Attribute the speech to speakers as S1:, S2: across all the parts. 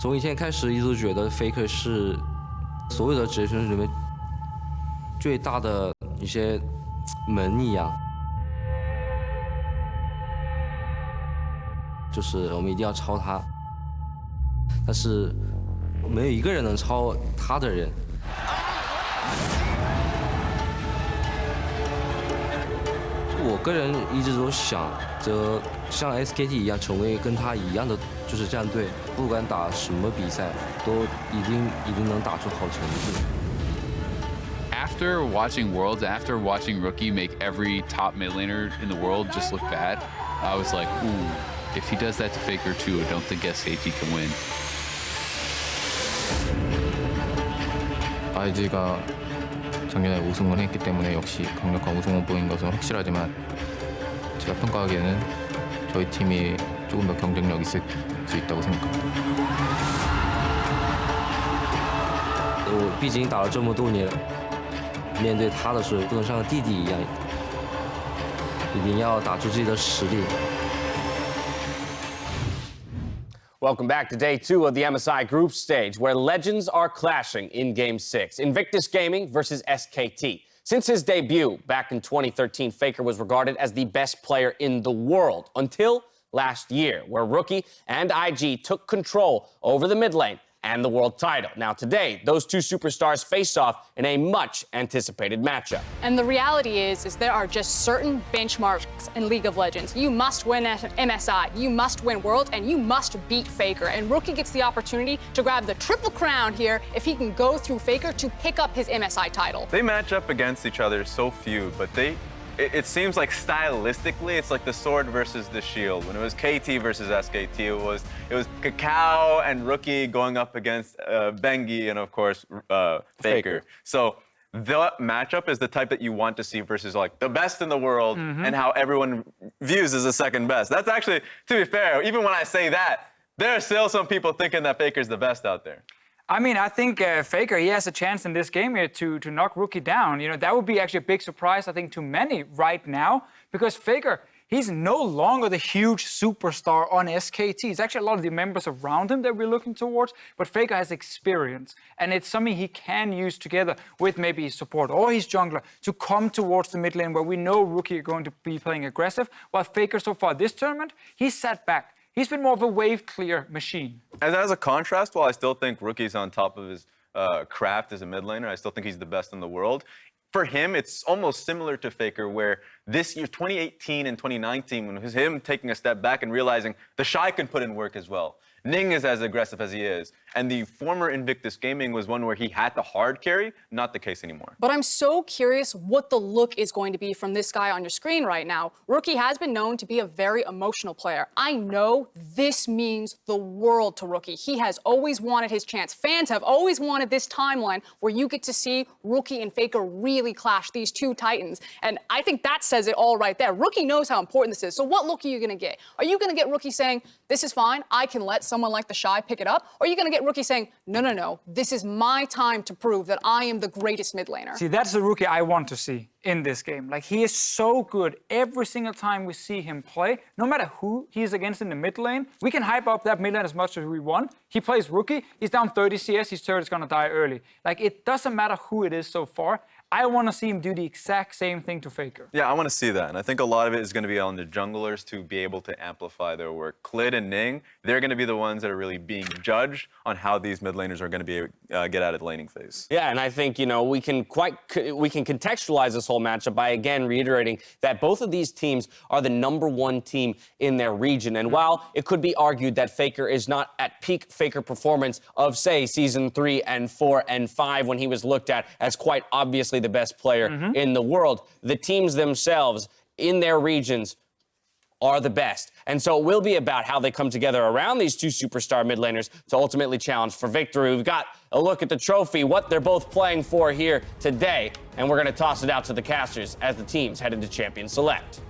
S1: 从以前开始一直觉得 Faker 是所有的职业选手里面最大的一些门一样，就是我们一定要超他，但是没有一个人能超他的人。我个人一直都想着像 SKT 一样，成为跟他一样的就是战队，不管打什么比赛，都一定能打出好成绩。
S2: After watching Worlds, after watching Rookie make every top mid laner in the world just look bad, I was like, ooh, if he does that to Faker too, I don't think SKT can win.
S3: IG가 작년에 우승을 했기 때문에 역시 강력한 우승 후보인 것은 확실하지만 제가 평가하기에는 저희 팀이 조금 더 경쟁력 있을 수 있다고 생각합니다.
S1: 我毕竟打了这么多年，面对他的时候不能像弟弟一样，一定要打出自己的实力。
S4: Welcome back to day 2 of the MSI group stage, where legends are clashing in Game 6. Invictus Gaming versus SKT. Since his debut back in 2013, Faker was regarded as the best player in the world until last year, where Rookie and IG took control over the mid lane and the world title. Now today, those two superstars face off in a much anticipated matchup.
S5: And the reality is there are just certain benchmarks in League of Legends. You must win at MSI, you must win Worlds, and you must beat Faker. And Rookie gets the opportunity to grab the triple crown here if he can go through Faker to pick up his MSI title.
S6: They match up against each other so few, but it seems like stylistically, it's like the sword versus the shield. When it was KT versus SKT, it was Kakao and Rookie going up against Bengi and of course Faker. So the matchup is the type that you want to see versus like the best in the world and how everyone views as the second best. That's actually, to be fair, even when I say that, there are still some people thinking that Faker's the best out there.
S7: I mean, I think Faker, he has a chance in this game here to knock Rookie down. You know, that would be actually a big surprise, I think, to many right now, because Faker, he's no longer the huge superstar on SKT. It's actually a lot of the members around him that we're looking towards, but Faker has experience, and it's something he can use together with maybe his support or his jungler to come towards the mid lane where we know Rookie are going to be playing aggressive, while Faker so far this tournament, he's sat back. He's been more of a wave-clear machine.
S6: As a contrast, while I still think Rookie's on top of his craft as a mid laner, I still think he's the best in the world. For him, it's almost similar to Faker, where this year, 2018 and 2019, when it was him taking a step back and realizing the Shy can put in work as well. Ning is as aggressive as he is. And the former Invictus Gaming was one where he had the hard carry, not the case anymore.
S5: But I'm so curious what the look is going to be from this guy on your screen right now. Rookie has been known to be a very emotional player. I know this means the world to Rookie. He has always wanted his chance. Fans have always wanted this timeline where you get to see Rookie and Faker really clash, these two titans. And I think that says it all right there. Rookie knows how important this is. So what look are you going to get? Are you going to get Rookie saying, this is fine, I can let someone like the Shy pick it up? Or are you going to get Rookie saying, no, this is my time to prove that I am the greatest mid laner?
S7: See, that's the Rookie I want to see in this game. Like, he is so good every single time we see him play. No matter who he's against in the mid lane, we can hype up that mid lane as much as we want. He plays Rookie, he's down 30 CS, his turret is going to die early. Like, it doesn't matter who it is so far. I want to see him do the exact same thing to Faker.
S6: Yeah, I want to see that. And I think a lot of it is going to be on the junglers to be able to amplify their work. Klid and Ning, they're going to be the ones that are really being judged on how these mid laners are going to be get out of the laning phase.
S4: Yeah, and I think, you know, we can contextualize this whole matchup by, again, reiterating that both of these teams are the #1 team in their region. And while it could be argued that Faker is not at peak Faker performance of, say, Season 3 and 4 and 5, when he was looked at as quite obviously the best player in the world, the teams themselves in their regions are the best. And so it will be about how they come together around these two superstar mid laners to ultimately challenge for victory. We've got a look at the trophy, what they're both playing for here today, and we're going to toss it out to the casters as the teams head into Champion Select.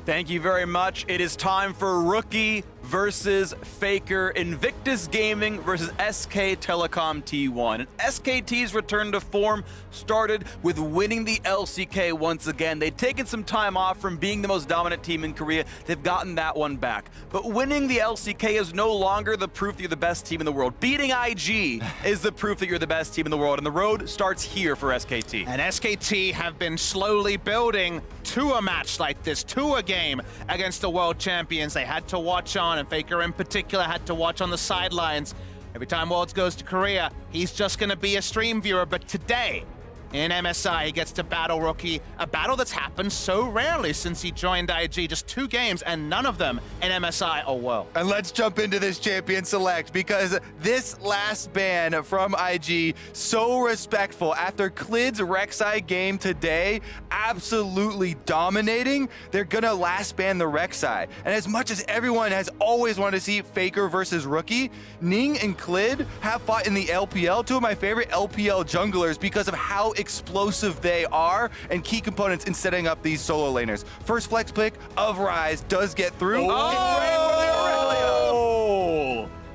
S8: Thank you very much. It is time for Rookie versus Faker, Invictus Gaming versus SK Telecom T1. And SKT's return to form started with winning the LCK once again. They'd taken some time off from being the most dominant team in Korea. They've gotten that one back. But winning the LCK is no longer the proof that you're the best team in the world. Beating IG is the proof that you're the best team in the world. And the road starts here for SKT.
S9: And SKT have been slowly building to a match like this, to a game against the world champions. They had to watch on, and Faker in particular had to watch on the sidelines. Every time Worlds goes to Korea, he's just going to be a stream viewer. But today, in MSI, he gets to battle Rookie, a battle that's happened so rarely since he joined IG. Just 2 games, and none of them in MSI or World.
S10: And let's jump into this Champion Select, because this last ban from IG, so respectful. After Clid's Rek'Sai game today, absolutely dominating, they're gonna last ban the Rek'Sai. And as much as everyone has always wanted to see Faker versus Rookie, Ning and Clid have fought in the LPL, 2 of my favorite LPL junglers, because of how explosive they are and key components in setting up these solo laners. First flex pick of Rise does get through.
S8: Oh!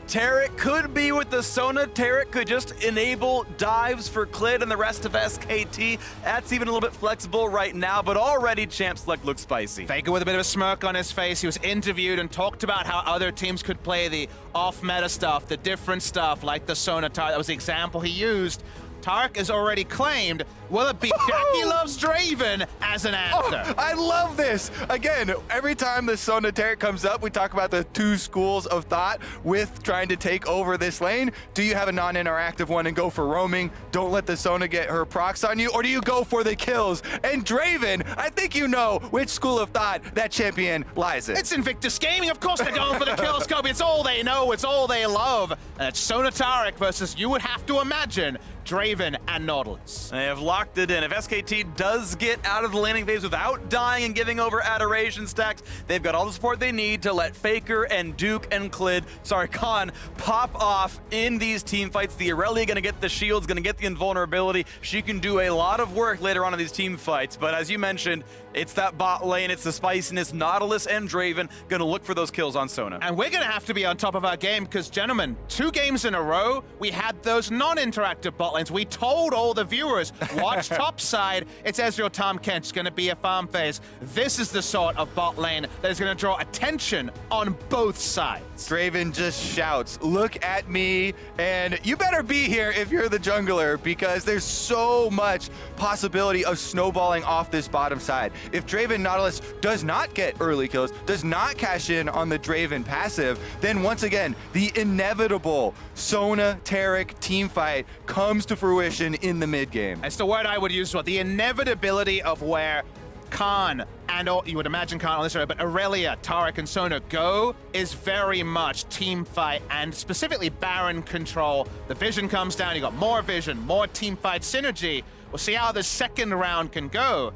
S8: Taric could be with the Sona. Taric could just enable dives for Clid and the rest of SKT. That's even a little bit flexible right now, but already Champ Select looks spicy.
S9: Faker with a bit of a smirk on his face. He was interviewed and talked about how other teams could play the off-meta stuff, the different stuff, like the Sona Taric. That was the example he used. Taric has already claimed, will it be Jackie Loves Draven as an answer?
S10: Oh, I love this. Again, every time the Sona Taric comes up, we talk about the 2 schools of thought with trying to take over this lane. Do you have a non-interactive one and go for roaming? Don't let the Sona get her procs on you, or do you go for the kills? And Draven, I think you know which school of thought that champion lies in.
S9: It's Invictus Gaming. Of course they're going for the kills, Kobe. It's all they know. It's all they love. And it's Sona Taric versus, you would have to imagine, Draven and Nautilus.
S8: They have locked it in. If SKT does get out of the laning phase without dying and giving over adoration stacks, they've got all the support they need to let Faker and Duke and Khan pop off in these team fights. The Irelia gonna get the shields, gonna get the invulnerability. She can do a lot of work later on in these team fights, but as you mentioned, it's that bot lane, it's the spiciness. Nautilus and Draven gonna look for those kills on Sona.
S9: And we're gonna have to be on top of our game because, gentlemen, 2 games in a row, we had those non-interactive bot lanes. We told all the viewers, watch top side, it's Ezreal Tahm Kench. It's gonna be a farm phase. This is the sort of bot lane that is gonna draw attention on both sides.
S10: Draven just shouts, look at me, and you better be here if you're the jungler, because there's so much possibility of snowballing off this bottom side. If Draven Nautilus does not get early kills, does not cash in on the Draven passive, then once again, the inevitable Sona Taric team fight comes to fruition in the mid game.
S9: That's the word I would use, the inevitability of where Khan and you would imagine Khan on this area, but Irelia, Taric, and Sona go is very much team fight and specifically Baron control. The vision comes down, you got more vision, more team fight synergy. We'll see how the second round can go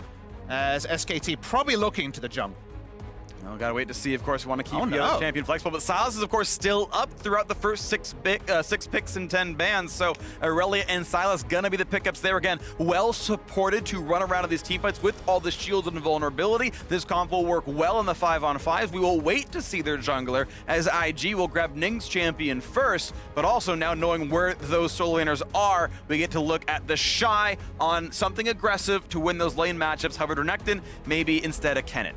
S9: as SKT probably looking to the jungle.
S8: Oh, gotta wait to see. Of course, we want to keep the other champion flexible, but Sylas is, of course, still up throughout the first 6 picks and 10 bans. So Irelia and Sylas gonna be the pickups there again. Well supported to run around in these teamfights with all the shields and vulnerability. This comp will work well in the 5-on-5s. We will wait to see their jungler as IG will grab Ning's champion first, but also now knowing where those solo laners are, we get to look at the Shy on something aggressive to win those lane matchups. However, Renekton maybe instead of Kennen.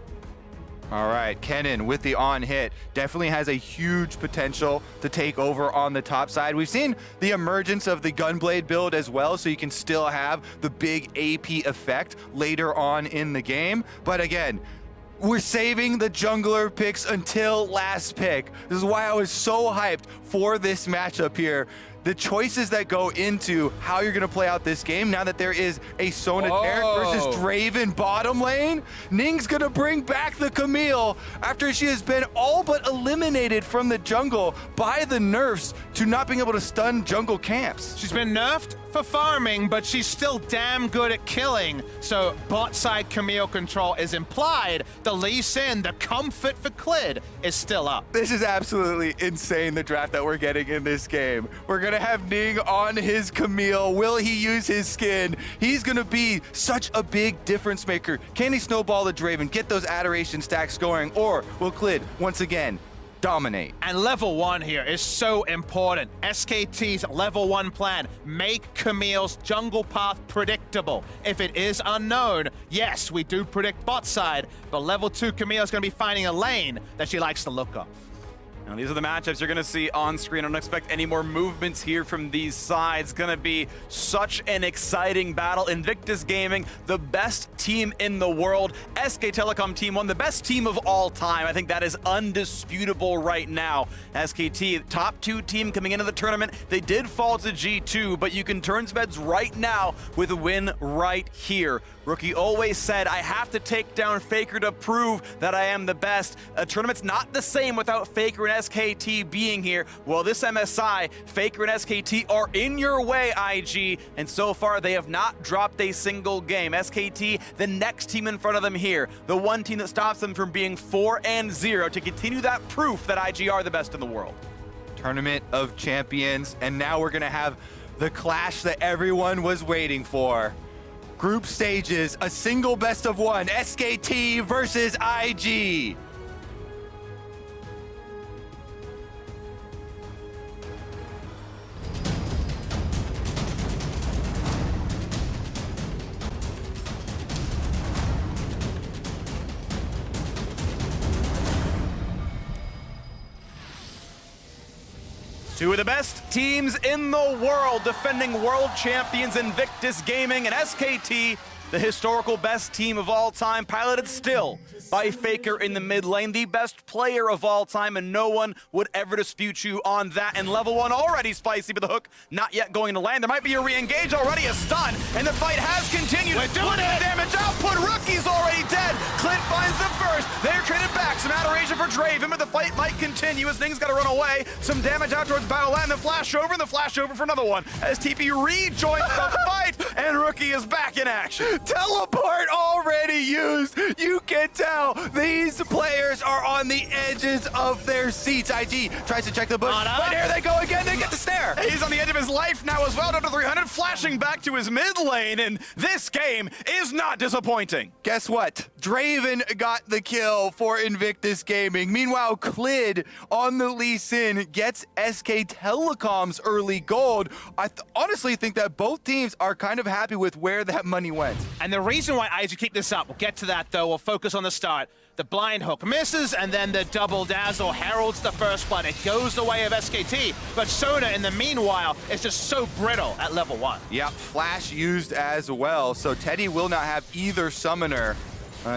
S10: All right, Kennen with the on hit definitely has a huge potential to take over on the top side. We've seen the emergence of the Gunblade build as well, so you can still have the big AP effect later on in the game. But again, we're saving the jungler picks until last pick. This is why I was so hyped for this matchup here. The choices that go into how you're going to play out this game now that there is a Sona Taric versus Draven bottom lane. Ning's going to bring back the Camille after she has been all but eliminated from the jungle by the nerfs to not being able to stun jungle camps.
S9: She's been nerfed for farming, but she's still damn good at killing. So bot side Camille control is implied. The Lee Sin, the comfort for Clid is still up.
S10: This is absolutely insane, the draft that we're getting in this game. We're going to gonna have Ning on his Camille. Will he use his skin? He's gonna be such a big difference maker. Can he snowball the Draven, get those adoration stacks going, or will Clid once again dominate?
S9: And level 1 here is so important. SKT's level 1 plan, make Camille's jungle path predictable. If it is unknown, yes, we do predict bot side, but level 2 Camille's gonna be finding a lane that she likes to look of.
S8: Now, these are the matchups you're going to see on screen. I don't expect any more movements here from these sides. Going to be such an exciting battle. Invictus Gaming, the best team in the world. SK Telecom Team 1, the best team of all time. I think that is undisputable right now. SKT, top 2 team coming into the tournament. They did fall to G2, but you can turn Zeds right now with a win right here. Rookie always said, I have to take down Faker to prove that I am the best. A tournament's not the same without Faker and SKT being here. Well, this MSI, Faker and SKT are in your way, IG, and so far they have not dropped a single game. SKT, the next team in front of them here, the one team that stops them from being 4-0 to continue that proof that IG are the best in the world.
S10: Tournament of Champions, and now we're gonna have the clash that everyone was waiting for. Group stages, a single best of 1, SKT versus IG.
S8: Two of the best teams in the world defending world champions Invictus Gaming and SKT, the historical best team of all time, piloted still by Faker in the mid lane, the best player of all time, and no one would ever dispute you on that. And level 1 already spicy, but the hook not yet going to land. There might be a re-engage already, a stun, and the fight has continued.
S9: We're doing it!
S8: Damage output, Rookie's already dead. Clint finds the first. They're traded back. Some adoration for Draven, but the fight might continue as Ning's got to run away. Some damage out towards Battleland, the flash over, and the flash over for another one as TP rejoins the fight, and Rookie is back in action.
S10: Teleport already used. You can tell these players are on the edges of their seats. IG tries to check the bush, but here they go again. They get the snare.
S8: He's on the edge of his life now as well, down to 300, flashing back to his mid lane, and this game is not disappointing.
S10: Guess what? Draven got the kill for Invictus Gaming. Meanwhile, Clid on the Lee Sin gets SK Telecom's early gold. I honestly think that both teams are kind of happy with where that money went.
S9: And the reason why IG keep this up, we'll get to that though, we'll focus on the start. The blind hook misses, and then the double dazzle heralds the first blood. It goes the way of SKT, but Sona in the meanwhile is just so brittle at level 1.
S10: Yeah, flash used as well, so Teddy will not have either summoner,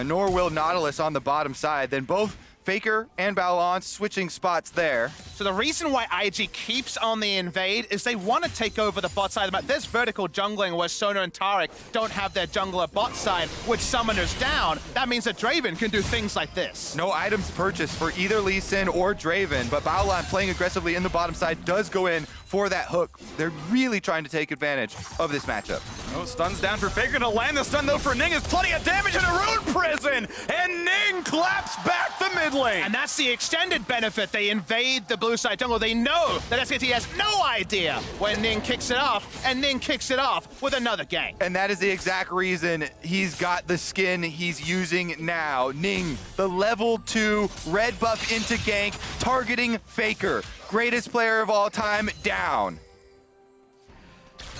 S10: nor will Nautilus on the bottom side. Then both Faker and Balon switching spots there.
S9: So the reason why IG keeps on the invade is they want to take over the bot side of the map. There's vertical jungling where Sona and Taric don't have their jungler bot side, with summoners down. That means that Draven can do things like this.
S10: No items purchased for either Lee Sin or Draven, but Baolan playing aggressively in the bottom side does go in for that hook. They're really trying to take advantage of this matchup.
S8: Oh, stun's down for Faker to land the stun though for Ning is plenty of damage in a Rune Prison, and Ning claps back the mid lane.
S9: And that's the extended benefit. They invade the blue side jungle. They know that SKT has no idea when Ning kicks it off, and Ning kicks it off with another gank.
S10: And that is the exact reason he's got the skin he's using now. Ning, the level 2 red buff into gank, targeting Faker. Greatest player of all time, down.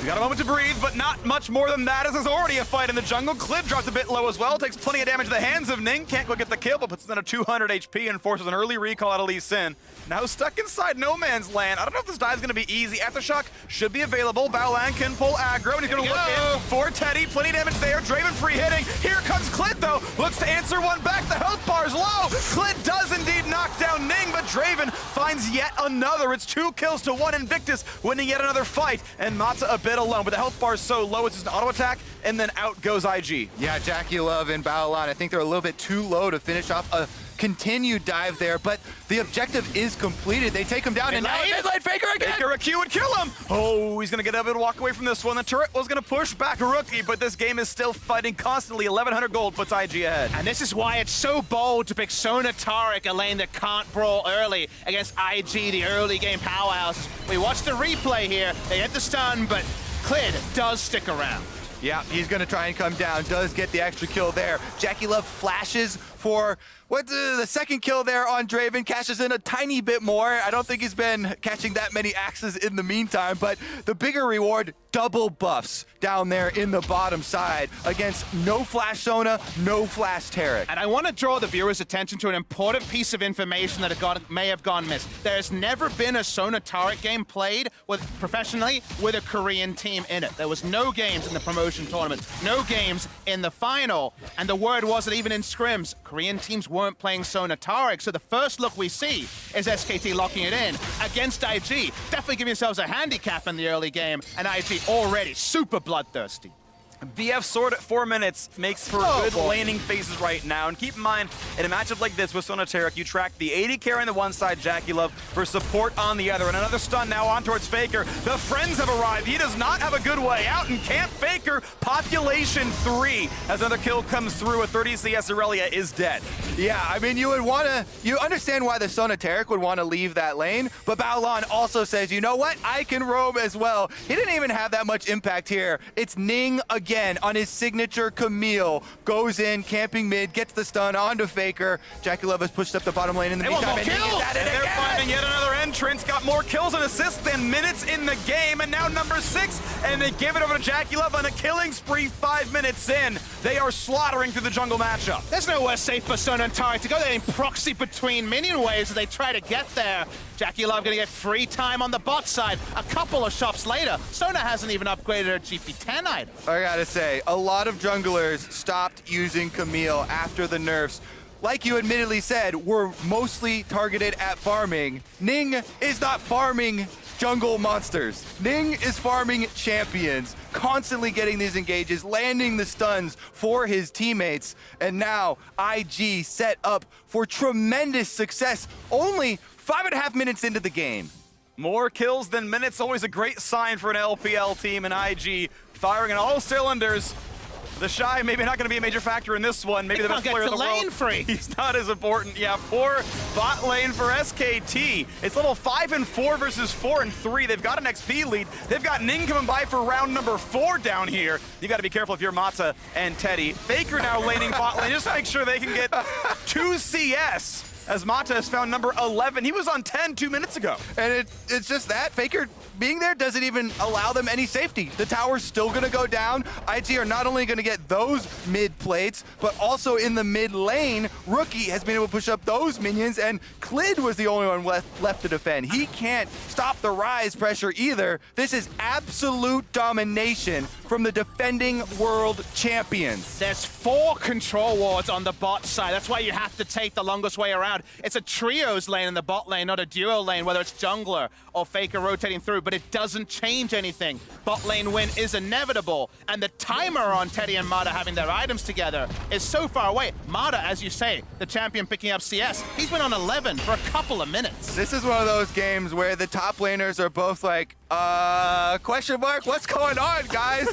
S8: We got a moment to breathe, but not much more than that, as there's already a fight in the jungle. Clid drops a bit low as well, takes plenty of damage to the hands of Ning. Can't go get the kill, but puts down a 200 HP and forces an early recall out of Lee Sin. Now stuck inside no man's land. I don't know if this dive is going to be easy. Aftershock should be available. Baolan can pull aggro, and he's going to look in for Teddy. Plenty damage there. Draven free hitting. Here comes Clid, though. Looks to answer one back. The health bar's low. Clid does indeed knock down Ning, but Draven finds yet another. It's 2 kills to 1. Invictus winning yet another fight, and Matza a bit alone, but the health bar is so low, it's just an auto attack, and then out goes IG.
S10: Yeah, Jackie Love and Baolan, I think they're a little bit too low to finish off a continued dive there, but the objective is completed. They take him down, and now mid lane Faker again!
S8: Faker, a Q would kill him! Oh, he's gonna get able to walk away from this one. The turret was gonna push back Rookie, but this game is still fighting constantly. 1,100 gold puts IG ahead.
S9: And this is why it's so bold to pick Sona Taric, a lane that can't brawl early against IG, the early game powerhouse. We watched the replay here. They hit the stun, but Clid does stick around.
S10: Yeah, he's gonna try and come down, does get the extra kill there. JackeyLove flashes for the second kill there on Draven, cashes in a tiny bit more. I don't think he's been catching that many axes in the meantime, but the bigger reward, double buffs down there in the bottom side against no flash Sona, no flash Taric.
S9: And I want to draw the viewers' attention to an important piece of information that may have gone missed. There's never been a Sona Taric game played professionally with a Korean team in it. There was no games in the promotion tournament, no games in the final, and the word was that even in scrims, Korean teams weren't playing Sona Taric, so the first look we see is SKT locking it in against IG. Definitely giving themselves a handicap in the early game, and IG already super bloodthirsty.
S8: BF sword at 4 minutes makes for good laning phases right now. And keep in mind, in a matchup like this with Sona Taric, you track the 80 carry on the one side, JackeyLove, for support on the other. And another stun now on towards Faker. The friends have arrived. He does not have a good way out, and Camp Faker, population 3. As another kill comes through, a 30 CS Aurelia is dead.
S10: Yeah, I mean, you understand why the Sona Taric would want to leave that lane, but Baolan also says, you know what? I can roam as well. He didn't even have that much impact here. It's Ning again on his signature Camille. Goes in, camping mid, gets the stun onto Faker. JackeyLove has pushed up the bottom lane in the meantime, and Ning is at it
S8: They're
S10: again.
S8: finding yet another entrance. Got more kills and assists than minutes in the game, and now number 6, and they give it over to JackeyLove on a killing spree 5 minutes in. They are slaughtering through the jungle matchup.
S9: There's nowhere safe for Sona Taric to go there in proxy between minion waves as they try to get there. JackeyLove gonna get free time on the bot side. A couple of shops later, Sona hasn't even upgraded her GP10 item.
S10: I gotta say, a lot of junglers stopped using Camille after the nerfs. Like you admittedly said, were mostly targeted at farming. Ning is not farming jungle monsters. Ning is farming champions, constantly getting these engages, landing the stuns for his teammates, and now IG set up for tremendous success only 5.5 minutes into the game.
S8: More kills than minutes, always a great sign for an LPL team, and IG firing on all cylinders. The Shy maybe not going to be a major factor in this one. Maybe the best player in the world.
S9: Free.
S8: He's not as important. Yeah, poor bot lane for SKT. It's level 5 and 4 versus 4 and 3. They've got an XP lead. They've got Ning coming by for round number 4 down here. You got to be careful if you're Mata and Teddy. Faker now laning bot lane just to make sure they can get 2 CS. As Mata has found number 11. He was on 10 2 minutes ago.
S10: And it's just that. Faker being there doesn't even allow them any safety. The tower's still going to go down. IG are not only going to get those mid plates, but also in the mid lane, Rookie has been able to push up those minions, and Clid was the only one left to defend. He can't stop the rise pressure either. This is absolute domination from the defending world champions.
S9: There's 4 control wards on the bot side. That's why you have to take the longest way around. It's a trios lane in the bot lane, not a duo lane, whether it's jungler or Faker rotating through, but it doesn't change anything. Bot lane win is inevitable, and the timer on Teddy and Mata having their items together is so far away. Mata, as you say, the champion picking up CS, he's been on 11 for a couple of minutes.
S10: This is one of those games where the top laners are both like, question mark, what's going on, guys?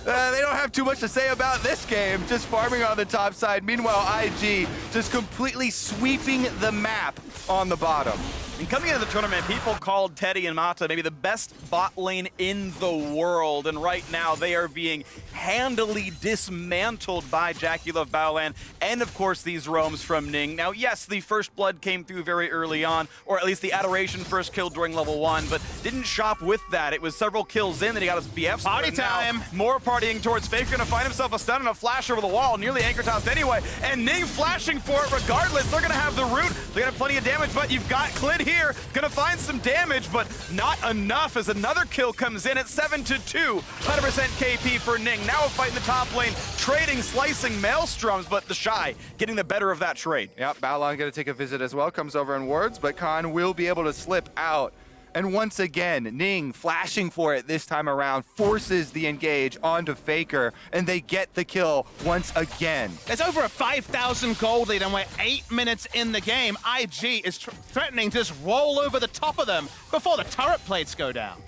S10: They don't have too much to say about this game, just farming on the top side. Meanwhile, IG just completely sweeping the map on the bottom.
S8: And coming into the tournament, people called Teddy and Mata maybe the best bot lane in the world. And right now, they are being handily dismantled by JackeyLove, Baolan, and of course, these roams from Ning. Now, yes, the first blood came through very early on, or at least the Adoration first kill during level 1, but didn't shop with that. It was several kills in that he got his BF.
S9: Party time!
S8: More partying towards Faker, gonna find himself a stun and a flash over the wall, nearly anchor tossed anyway, and Ning flashing for it regardless. They're gonna have the root, they're gonna have plenty of damage, but you've got Clid here, gonna find some damage, but not enough as another kill comes in at 7-2. 100% KP for Ning. Now a fight in the top lane, trading, slicing Maelstroms, but the Shy getting the better of that trade.
S10: Yep, Baolan gonna take a visit as well, comes over in wards, but Khan will be able to slip out. And once again, Ning flashing for it this time around, forces the engage onto Faker, and they get the kill once again.
S9: There's over a 5,000 gold lead, and we're 8 minutes in the game. IG is threatening to just roll over the top of them before the turret plates go down.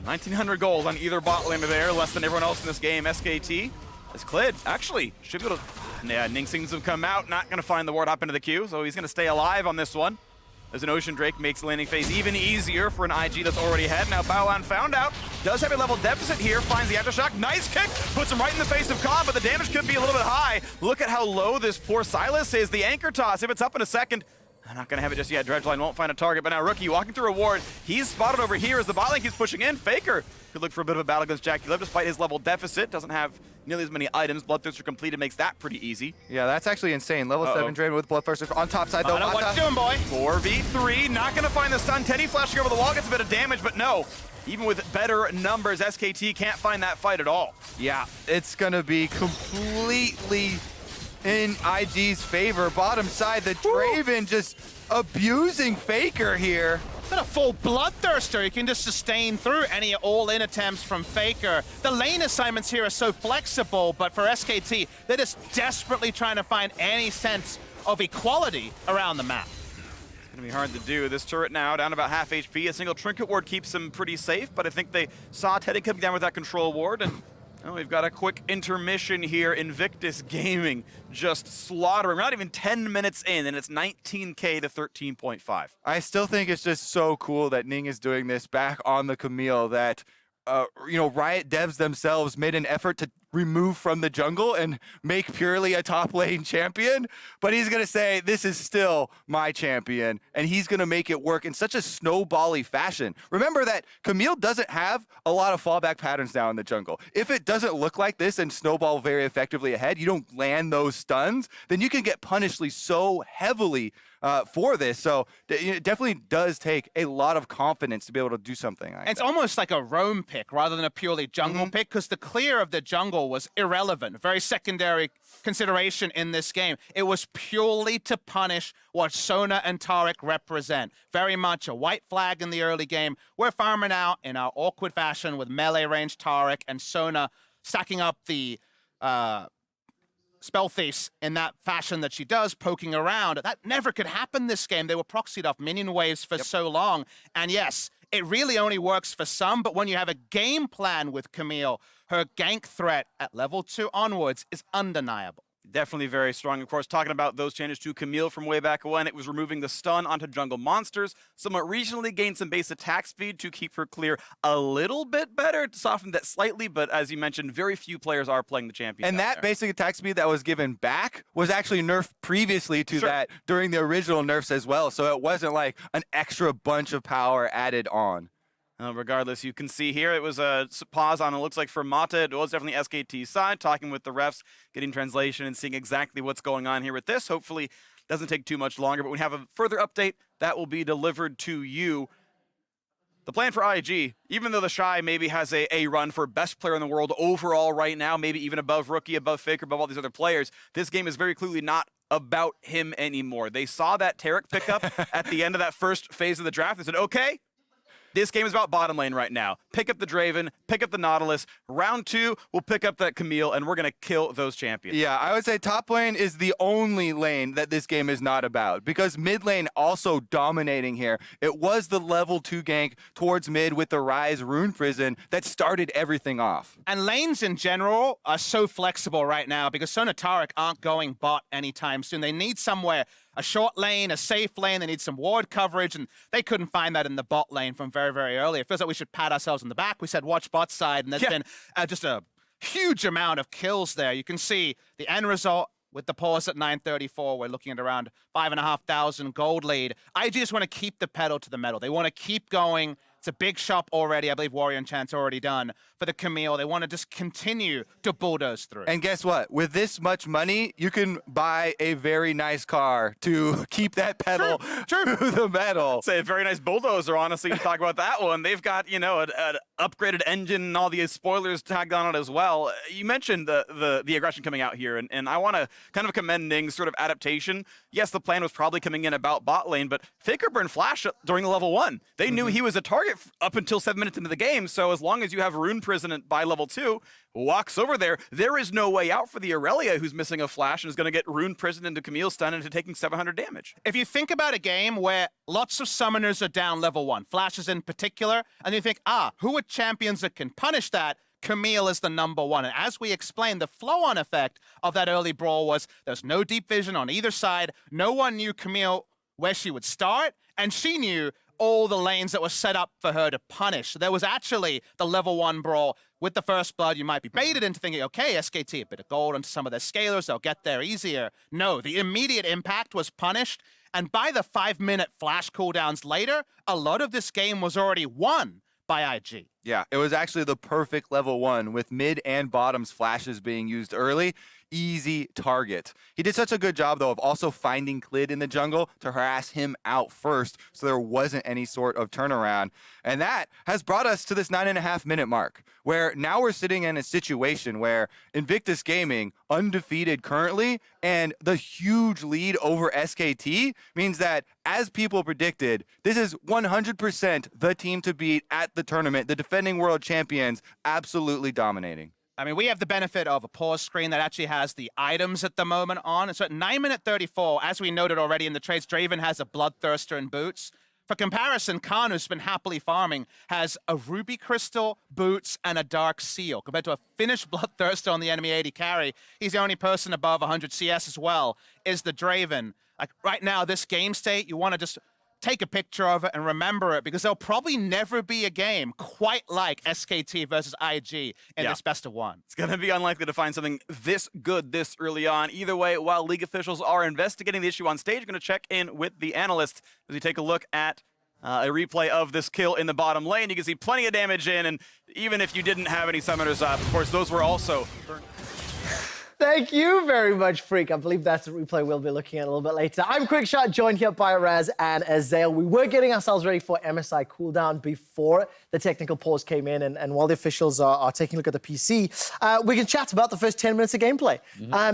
S8: 1,900 gold on either bot lane there, less than everyone else in this game. SKT is Clid. Actually, should be able to... Yeah, Ning seems to have come out, not going to find the ward up into the queue, so he's going to stay alive on this one. As an Ocean Drake makes the landing phase even easier for an IG that's already ahead. Now Baolan found out, does have a level deficit here, finds the Aftershock. Nice kick, puts him right in the face of Khan, but the damage could be a little bit high. Look at how low this poor Sylas is. The anchor toss, if it's up in a second, I'm not going to have it just yet. Dredgeline won't find a target, but now Rookie walking through a ward. He's spotted over here as the bot lane keeps pushing in. Faker could look for a bit of a battle against JackeyLove despite his level deficit. Doesn't have nearly as many items. Bloodthirster completed makes that pretty easy.
S10: Yeah, that's actually insane. Level 7 Draven with Bloodthirster on top side though.
S9: What you doing, boy?
S8: 4v3, not going to find the stun. Teddy flashing over the wall, gets a bit of damage, but no. Even with better numbers, SKT can't find that fight at all.
S10: Yeah, it's going to be completely in IG's favor. Bottom side, the Draven just abusing Faker here.
S9: Got a full Bloodthirster. You can just sustain through any all-in attempts from Faker. The lane assignments here are so flexible, but for SKT, they're just desperately trying to find any sense of equality around the map.
S8: It's gonna be hard to do. This turret now down about half HP. A single Trinket Ward keeps him pretty safe, but I think they saw Teddy coming down with that control ward, and we've got a quick intermission here. Invictus Gaming just slaughtering. We're not even 10 minutes in, and it's 19K to 13.5.
S10: I still think it's just so cool that Ning is doing this back on the Camille, that Riot devs themselves made an effort to remove from the jungle and make purely a top lane champion, but he's gonna say this is still my champion, and he's gonna make it work in such a snowbally fashion. Remember that Camille doesn't have a lot of fallback patterns now in the jungle. If it doesn't look like this and snowball very effectively ahead, you don't land those stuns, then you can get punished so heavily for this. So it definitely does take a lot of confidence to be able to do something like
S9: It's
S10: that.
S9: almost like a roam pick rather than a purely jungle pick, because the clear of the jungle was irrelevant, very secondary consideration in this game. It was purely to punish what Sona and Taric represent. Very much a white flag in the early game. We're farming out in our awkward fashion with melee range Taric and Sona stacking up the Spell Thieves in that fashion that she does, poking around. That never could happen this game. They were proxied off minion waves for so long. And yes, it really only works for some, but when you have a game plan with Camille, her gank threat at level 2 onwards is undeniable.
S8: Definitely very strong. Of course, talking about those changes to Camille from way back when, it was removing the stun onto jungle monsters, somewhat regionally gained some base attack speed to keep her clear a little bit better, to soften that slightly, but as you mentioned, very few players are playing the champion.
S10: And that basic attack speed that was given back was actually nerfed previously to that during the original nerfs as well. So it wasn't like an extra bunch of power added on.
S8: Regardless, you can see here it was a pause on, it looks like for Mata, it was definitely SKT's side, talking with the refs, getting translation and seeing exactly what's going on here with this. Hopefully doesn't take too much longer, but when we have a further update, that will be delivered to you. The plan for IG, even though the Shy maybe has a run for best player in the world overall right now, maybe even above Rookie, above Faker, above all these other players, this game is very clearly not about him anymore. They saw that Taric pickup at the end of that first phase of the draft. They said, okay, this game is about bottom lane right now. Pick up the Draven, pick up the Nautilus. Round 2, we'll pick up that Camille, and we're going to kill those champions.
S10: Yeah, I would say top lane is the only lane that this game is not about, because mid lane also dominating here. It was the level 2 gank towards mid with the Ryze Rune Prison that started everything off.
S9: And lanes in general are so flexible right now because Sona Taric aren't going bot anytime soon. They need somewhere, a short lane, a safe lane. They need some ward coverage, and they couldn't find that in the bot lane from very, very early. It feels like we should pat ourselves on the back. We said watch bot side, and there's been just a huge amount of kills there. You can see the end result with the pause at 934. We're looking at around 5,500 gold lead. IG just want to keep the pedal to the metal. They want to keep going It's a big shop already. I believe Warrior Enchant's already done for the Camille. They want to just continue to bulldoze through.
S10: And guess what? With this much money, you can buy a very nice car to keep that pedal to the metal.
S8: Say a very nice bulldozer, honestly. You talk about that one. They've got, you know, an upgraded engine and all the spoilers tagged on it as well. You mentioned the aggression coming out here, and I want to kind of commend Ning's sort of adaptation. Yes, the plan was probably coming in about bot lane, but Faker burned Flash during the level 1. They knew he was a target up until 7 minutes into the game, so as long as you have Rune Prison by level 2, walks over there, there is no way out for the Aurelia, who's missing a Flash and is going to get Rune Prison into Camille stun into taking 700 damage.
S9: If you think about a game where lots of summoners are down level 1, Flashes in particular, and you think, who are champions that can punish that? Camille is the number 1. And as we explained, the flow-on effect of that early brawl was there's no deep vision on either side. No one knew Camille where she would start, and she knew all the lanes that were set up for her to punish. So there was actually the level 1 brawl. With the First Blood, you might be baited into thinking, okay, SKT, a bit of gold onto some of their scalers, they'll get there easier. No, the immediate impact was punished, and by the 5-minute flash cooldowns later, a lot of this game was already won by IG.
S10: Yeah, it was actually the perfect level 1 with mid and bottoms flashes being used early. Easy target. He did such a good job, though, of also finding Clid in the jungle to harass him out first, so there wasn't any sort of turnaround. And that has brought us to this 9.5-minute mark, where now we're sitting in a situation where Invictus Gaming, undefeated currently, and the huge lead over SKT means that, as people predicted, this is 100% the team to beat at the tournament. The defending world champions absolutely dominating.
S9: I mean, we have the benefit of a pause screen that actually has the items at the moment on. And so at 9 34, as we noted already in the trades, Draven has a Bloodthirster and boots. For comparison, Khan, who's been happily farming, has a Ruby Crystal, boots, and a Dark Seal. Compared to a Finnish Bloodthirster on the enemy AD carry, he's the only person above 100 CS as well, is the Draven. Like right now, this game state, you want to just take a picture of it and remember it, because there'll probably never be a game quite like SKT versus IG in this best of 1.
S8: It's going to be unlikely to find something this good this early on. Either way, while League officials are investigating the issue on stage, we're going to check in with the analyst as we take a look at a replay of this kill in the bottom lane. You can see plenty of damage in, and even if you didn't have any summoners up, of course, those were also burned.
S11: Thank you very much, Freak. I believe that's a replay we'll be looking at a little bit later. I'm Quickshot, joined here by Raz and Azael. We were getting ourselves ready for MSI cooldown before the technical pause came in, and while the officials are taking a look at the PC, we can chat about the first 10 minutes of gameplay.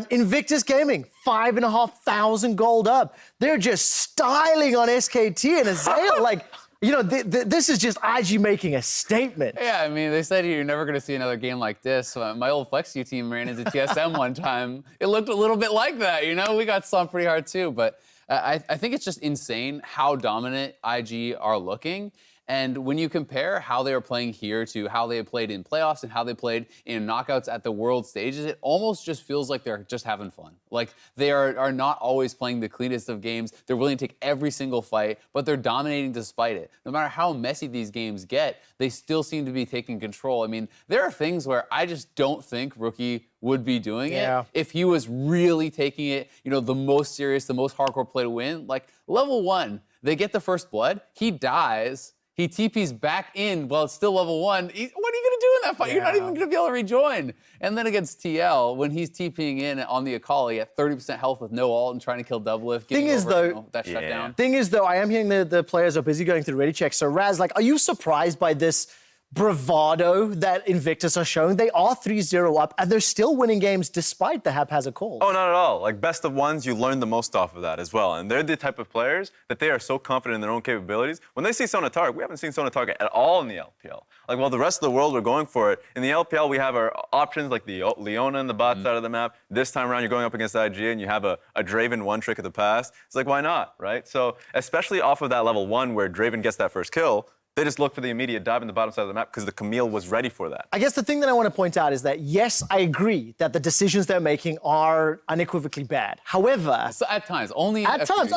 S11: Invictus Gaming, 5,500 gold up. They're just styling on SKT and Azael, like... You know, this is just IG making a statement.
S12: Yeah, I mean, they said you're never going to see another game like this. My old FlexU team ran into TSM one time. It looked a little bit like that, you know? We got slumped pretty hard too, but I think it's just insane how dominant IG are looking. And when you compare how they are playing here to how they played in playoffs and how they played in knockouts at the world stages, it almost just feels like they're just having fun. Like they are not always playing the cleanest of games. They're willing to take every single fight, but they're dominating despite it. No matter how messy these games get, they still seem to be taking control. I mean, there are things where I just don't think Rookie would be doing it if he was really taking it, you know, the most serious, the most hardcore play to win. Like level 1, they get the first blood, he dies. He TP's back in while it's still level 1. What are you going to do in that fight? You're not even going to be able to rejoin. And then against TL, when he's TPing in on the Akali at 30% health with no ult and trying to kill Doublelift,
S11: Thing is, though,
S12: that shutdown.
S11: Thing is, though, I am hearing the players are busy going through ready checks. So, Raz, like, are you surprised by this bravado that Invictus are showing? They are 3-0 up, and they're still winning games despite the haphazard calls.
S6: Oh, not at all. Like, best of 1s, you learn the most off of that as well. And they're the type of players that they are so confident in their own capabilities. When they see Sona Tark, we haven't seen Sona Tark at all in the LPL. Like, while the rest of the world are going for it, in the LPL, we have our options like the Leona and the bot side of the map. This time around, you're going up against IG, and you have a Draven one trick of the past. It's like, why not, right? So, especially off of that level 1 where Draven gets that first kill, they just look for the immediate dive in the bottom side of the map because the Camille was ready for that.
S11: I guess the thing that I want to point out is that, yes, I agree that the decisions they're making are unequivocally bad. However...
S12: So at times, only...
S11: At times,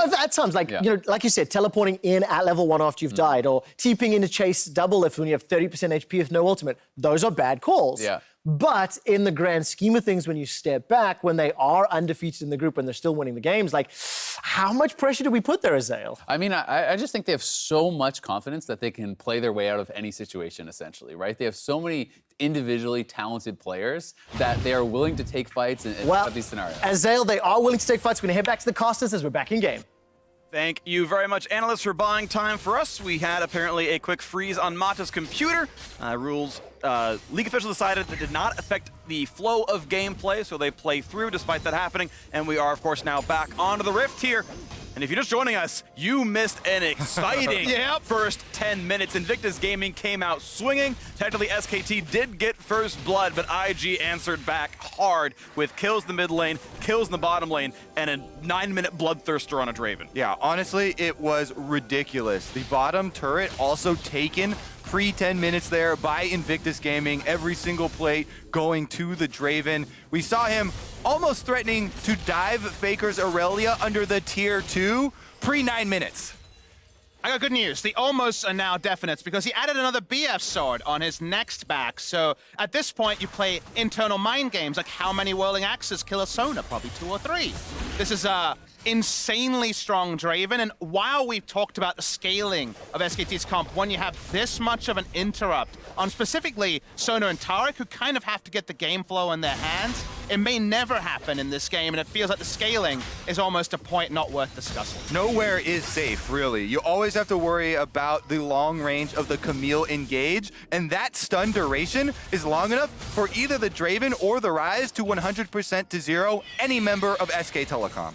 S11: like, you know, like you said, teleporting in at level 1 after you've died, or TPing in to chase Doublelift when you have 30% HP with no ultimate. Those are bad calls.
S12: Yeah.
S11: But in the grand scheme of things, when you step back, when they are undefeated in the group and they're still winning the games, like, how much pressure do we put there, Azael?
S12: I mean, I just think they have so much confidence that they can play their way out of any situation, essentially, right? They have so many individually talented players that they are willing to take fights and have these scenarios.
S11: Azael, they are willing to take fights. We're going to head back to the casters as we're back in game.
S8: Thank you very much, analysts, for buying time for us. We had apparently a quick freeze on Mata's computer. League officials decided that did not affect the flow of gameplay, so they play through despite that happening. And we are, of course, now back onto the Rift here. And if you're just joining us, you missed an exciting first 10 minutes. Invictus Gaming came out swinging. Technically, SKT did get first blood, but IG answered back hard with kills in the mid lane, kills in the bottom lane, and a 9-minute bloodthirster on a Draven.
S10: Yeah, honestly, it was ridiculous. The bottom turret also taken pre-10 minutes there by Invictus Gaming. Every single plate going to the Draven. We saw him almost threatening to dive Faker's Aurelia under the tier 2 pre-9 minutes.
S9: I got good news. The almosts are now definites because he added another BF sword on his next back. So at this point, you play internal mind games like how many Whirling Axes kill a Sona? Probably 2 or 3. This is insanely strong Draven, and while we've talked about the scaling of SKT's comp, when you have this much of an interrupt on specifically Sona and Taric, who kind of have to get the game flow in their hands, it may never happen in this game, and it feels like the scaling is almost a point not worth discussing.
S10: Nowhere is safe, really. You always have to worry about the long range of the Camille engage, and that stun duration is long enough for either the Draven or the Ryze to 100% to 0 any member of SK Telecom.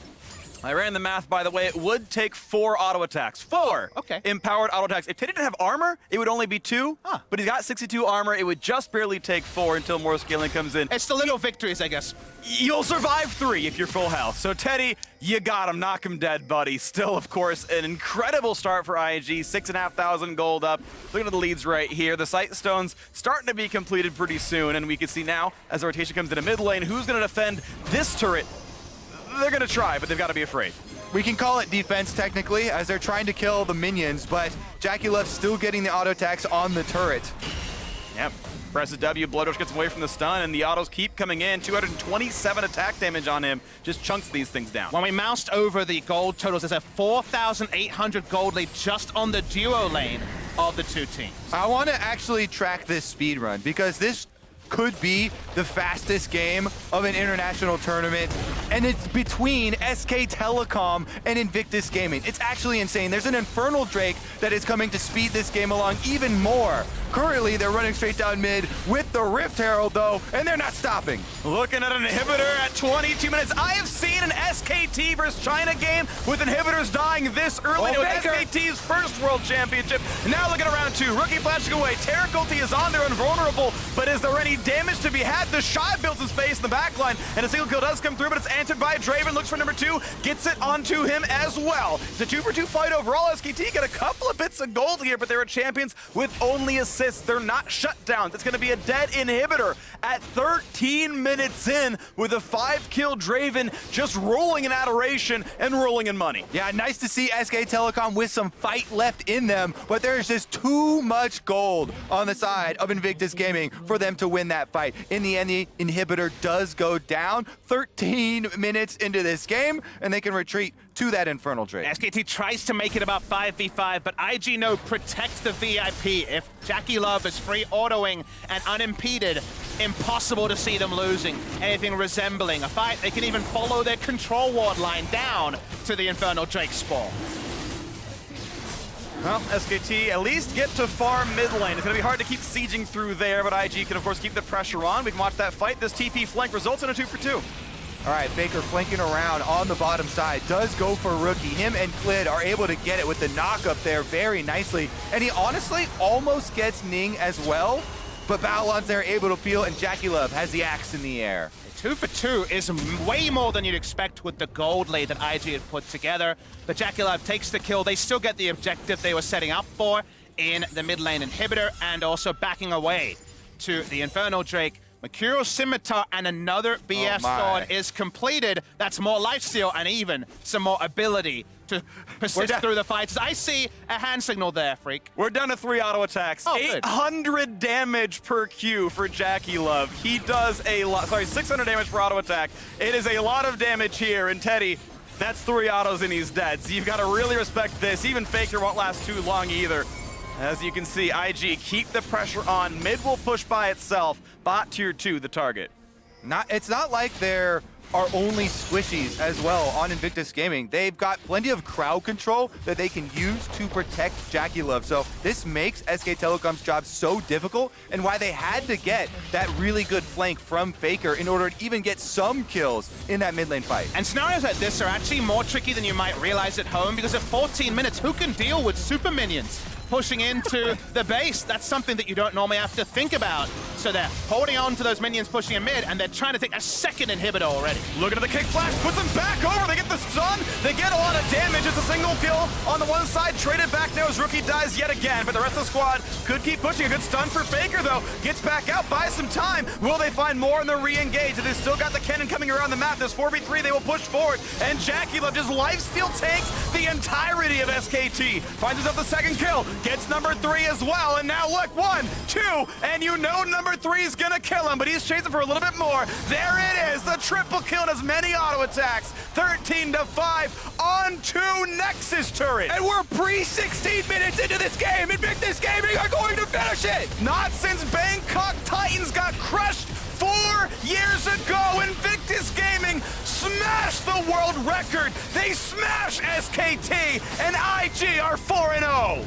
S8: I ran the math, by the way. It would take 4 auto attacks. 4 empowered auto attacks. If Teddy didn't have armor, it would only be 2. But he's got 62 armor. It would just barely take 4 until more scaling comes in.
S9: It's the little victories, I guess.
S8: You'll survive 3 if you're full health. So Teddy, you got him. Knock him dead, buddy. Still, of course, an incredible start for IG. 6,500 gold up. Look at the leads right here. The Sight Stones starting to be completed pretty soon. And we can see now, as the rotation comes into mid lane, who's going to defend this turret. They're going to try, but they've got to be afraid.
S10: We can call it defense technically, as they're trying to kill the minions, but JackeyLove still getting the auto attacks on the turret.
S8: Yep. Presses W, Bloodrush gets away from the stun, and the autos keep coming in. 227 attack damage on him. Just chunks these things down.
S9: When we moused over the gold totals, there's a 4,800 gold lead just on the duo lane of the two teams.
S10: I want to actually track this speed run, because this could be the fastest game of an international tournament, and it's between SK Telecom and Invictus Gaming. It's actually insane. There's an Infernal Drake that is coming to speed this game along even more. Currently, they're running straight down mid with the Rift Herald, though, and they're not stopping.
S8: Looking at an inhibitor at 22 minutes. I have seen an SKT versus China game with inhibitors dying this early. It was SKT's first World Championship. Now look at round 2. Rookie flashing away. Taric ulti is on there, invulnerable, but is there any damage to be had? The Shy builds in space in the backline, and a single kill does come through, but it's answered by Draven. Looks for number 2, gets it onto him as well. It's a 2-for-2 fight overall. SKT get a couple of bits of gold here, but they're champions with only assists. They're not shut down. It's going to be a dead inhibitor at 13 minutes in with a 5-kill Draven just rolling in adoration and rolling in money.
S10: Yeah, nice to see SK Telecom with some fight left in them, but there's just too much gold on the side of Invictus Gaming for them to win that fight. In the end, the inhibitor does go down 13 minutes into this game, and they can retreat to that Infernal Drake.
S9: SKT tries to make it about 5v5, but IG No protects the VIP. If JackeyLove is free autoing and unimpeded, impossible to see them losing anything resembling a fight. They can even follow their control ward line down to the Infernal Drake spawn.
S8: Well, SKT at least get to far mid lane. It's going to be hard to keep sieging through there, but IG can, of course, keep the pressure on. We can watch that fight. This TP flank results in a 2-for-2.
S10: All right, Faker flanking around on the bottom side, does go for Rookie. Him and Klid are able to get it with the knock up there very nicely. And he honestly almost gets Ning as well, but Babylon's there able to peel, and JackeyLove has the axe in the air.
S9: 2-for-2 is way more than you'd expect with the gold lead that IG had put together. But JackeyLove takes the kill. They still get the objective they were setting up for in the mid lane inhibitor, and also backing away to the Infernal Drake. Mercurial Scimitar and another BF sword is completed. That's more lifesteal and even some more ability to persist through the fights. I see a hand signal there, Freak.
S8: We're down to 3 auto attacks.
S9: Oh, good.
S8: 800 damage per Q for JackeyLove. He does a lot. Sorry, 600 damage per auto attack. It is a lot of damage here. And Teddy, that's 3 autos and he's dead. So you've got to really respect this. Even Faker won't last too long either. As you can see, IG keep the pressure on. Mid will push by itself. Bot tier 2, the target.
S10: It's not like there are only squishies as well on Invictus Gaming. They've got plenty of crowd control that they can use to protect JackeyLove. So this makes SK Telecom's job so difficult, and why they had to get that really good flank from Faker in order to even get some kills in that mid lane fight.
S9: And scenarios like this are actually more tricky than you might realize at home, because at 14 minutes, who can deal with super minions pushing into the base? That's something that you don't normally have to think about. So they're holding on to those minions pushing in mid, and they're trying to take a second inhibitor already.
S8: Look at the kick flash, puts them back over. They get the stun. They get a lot of damage. It's a single kill on the one side. Traded back now as Rookie dies yet again. But the rest of the squad could keep pushing. A good stun for Faker, though. Gets back out, buys some time. Will they find more in the re-engage? They've still got the cannon coming around the map. There's 4v3. They will push forward. And JackeyLove just lifesteal takes the entirety of SKT. Finds himself the second kill. Gets number 3 as well. And now look, 1, 2, and you know number 3 is gonna kill him, but he's chasing for a little bit more. There it is, the triple kill and as many auto attacks. 13-5 on 2 Nexus turret.
S10: And we're pre-16 minutes into this game. Invictus Gaming are going to finish it.
S8: Not since Bangkok Titans got crushed 4 years ago. Invictus Gaming smashed the world record. They smash SKT, and IG are 4-0.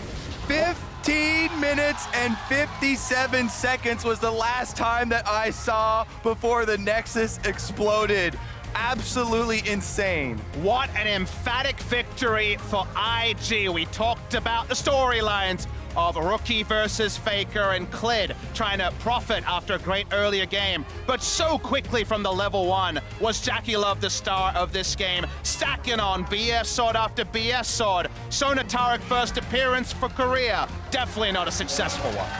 S10: 15 minutes and 57 seconds was the last time that I saw before the Nexus exploded. Absolutely insane.
S9: What an emphatic victory for IG. We talked about the storylines of Rookie versus Faker and Clid trying to profit after a great earlier game. But so quickly from the level 1 was JackeyLove the star of this game, stacking on BS sword after BS sword. Sona Taric first appearance for Korea. Definitely not a successful one.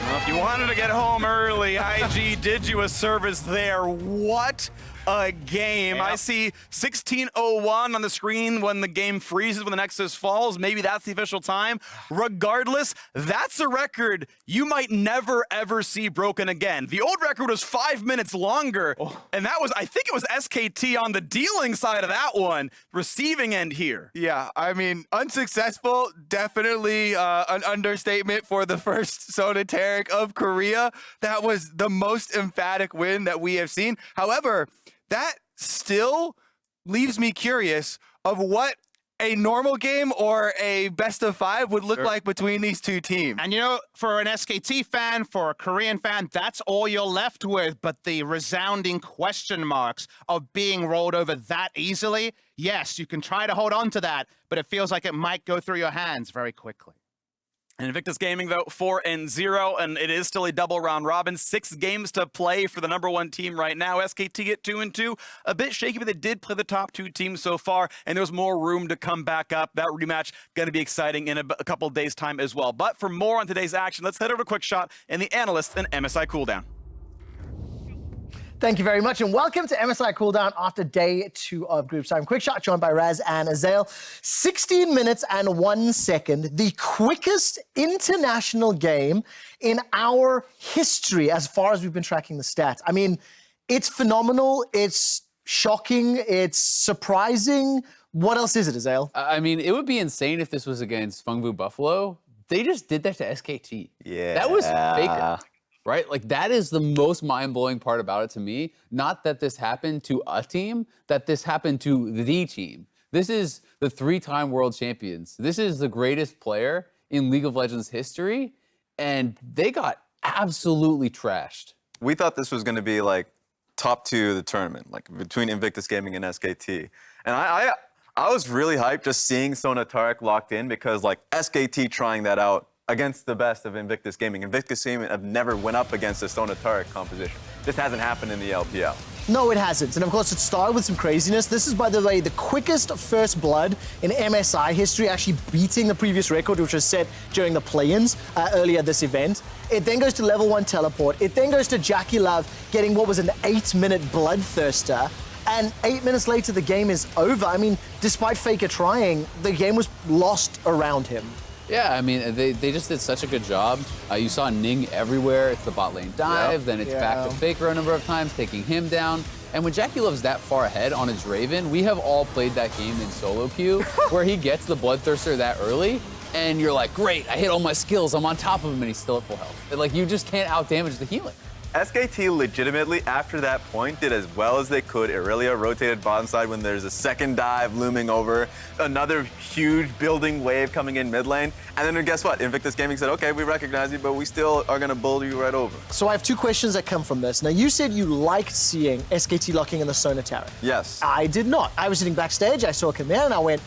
S8: Well, if you wanted to get home early, IG did you a service there. What a game. Yep. I see 16:01 on the screen when the game freezes, when the Nexus falls. Maybe that's the official time. Regardless, that's a record you might never, ever see broken again. The old record was 5 minutes longer, and that was, I think it was SKT on the dealing side of that one, receiving end here.
S10: Yeah, I mean, unsuccessful, definitely an understatement for the first Sona Taric of Korea. That was the most emphatic win that we have seen. However, that still leaves me curious of what a normal game or a best of 5 would look like between these two teams.
S9: And you know, for an SKT fan, for a Korean fan, that's all you're left with. But the resounding question marks of being rolled over that easily, yes, you can try to hold on to that, but it feels like it might go through your hands very quickly.
S8: And Invictus Gaming, though, 4-0, and it is still a double round robin. 6 games to play for the number 1 team right now. SKT at 2-2. A bit shaky, but they did play the top 2 teams so far, and there's more room to come back up. That rematch going to be exciting in a couple of days' time as well. But for more on today's action, let's head over to Quick Shot and the analysts and MSI Cooldown.
S11: Thank you very much, and welcome to MSI Cooldown after day 2 of Group Time. Quick Shot joined by Raz and Azael. 16 minutes and 1 second, the quickest international game in our history as far as we've been tracking the stats. I mean, it's phenomenal, it's shocking, it's surprising. What else is it, Azael?
S12: I mean, it would be insane if this was against Fengbu Buffalo. They just did that to SKT.
S6: Yeah.
S12: That was Faker. Right? Like, that is the most mind-blowing part about it to me. Not that this happened to a team, that this happened to the team. This is the 3-time world champions. This is the greatest player in League of Legends history, and they got absolutely trashed.
S6: We thought this was going to be like top 2 of the tournament, like between Invictus Gaming and SKT. And I was really hyped just seeing Sona Taric locked in, because like SKT trying that out against the best of Invictus Gaming. Invictus Gaming have never went up against a Sona Taric composition. This hasn't happened in the LPL.
S11: No, it hasn't. And of course, it started with some craziness. This is, by the way, the quickest first blood in MSI history, actually beating the previous record, which was set during the play-ins earlier this event. It then goes to level 1 teleport. It then goes to JackeyLove getting what was an 8-minute bloodthirster. And 8 minutes later, the game is over. I mean, despite Faker trying, the game was lost around him.
S12: Yeah, I mean, they just did such a good job. You saw Ning everywhere. It's the bot lane dive, then it's back to Faker a number of times, taking him down. And when JackeyLove's that far ahead on his Raven, we have all played that game in solo queue where he gets the Bloodthirster that early, and you're like, great, I hit all my skills, I'm on top of him, and he's still at full health. Like, you just can't outdamage the healing.
S6: SKT legitimately, after that point, did as well as they could. Irelia rotated bottom side when there's a second dive looming over, another huge building wave coming in mid lane, and then guess what? Invictus Gaming said, okay, we recognize you, but we still are gonna bowl you right over.
S11: So I have two questions that come from this. Now, you said you liked seeing SKT locking in the Sona Taric.
S6: Yes.
S11: I did not. I was sitting backstage, I saw Khmer, and I went,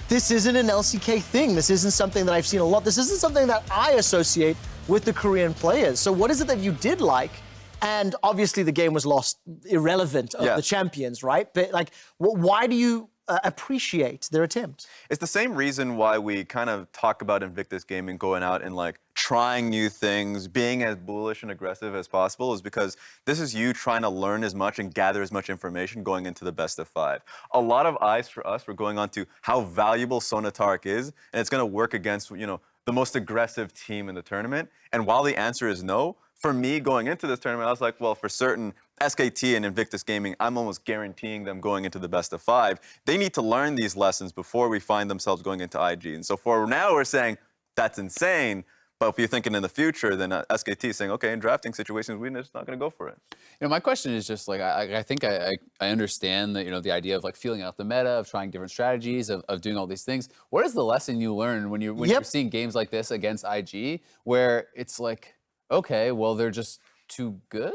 S11: this isn't an LCK thing. This isn't something that I've seen a lot. This isn't something that I associate with the Korean players. So what is it that you did like? And obviously the game was lost, irrelevant of the champions, right? But like, why do you appreciate their attempt?
S6: It's the same reason why we kind of talk about Invictus Gaming going out and like trying new things, being as bullish and aggressive as possible, is because this is you trying to learn as much and gather as much information going into the best of 5. A lot of eyes for us were going on to how valuable Sona Taric is, and it's going to work against, you know, the most aggressive team in the tournament. And while the answer is no, for me, going into this tournament, I was like, well, for certain, SKT and Invictus Gaming, I'm almost guaranteeing them going into the best of 5. They need to learn these lessons before we find themselves going into IG. And so for now, we're saying, that's insane. But if you're thinking in the future, then SKT is saying, okay, in drafting situations, we're just not going to go for it.
S12: You know, my question is just like, I think I understand that, you know, the idea of like feeling out the meta, of trying different strategies, of doing all these things. What is the lesson you learn when you're seeing games like this against IG, where it's like, okay, well, they're just too good?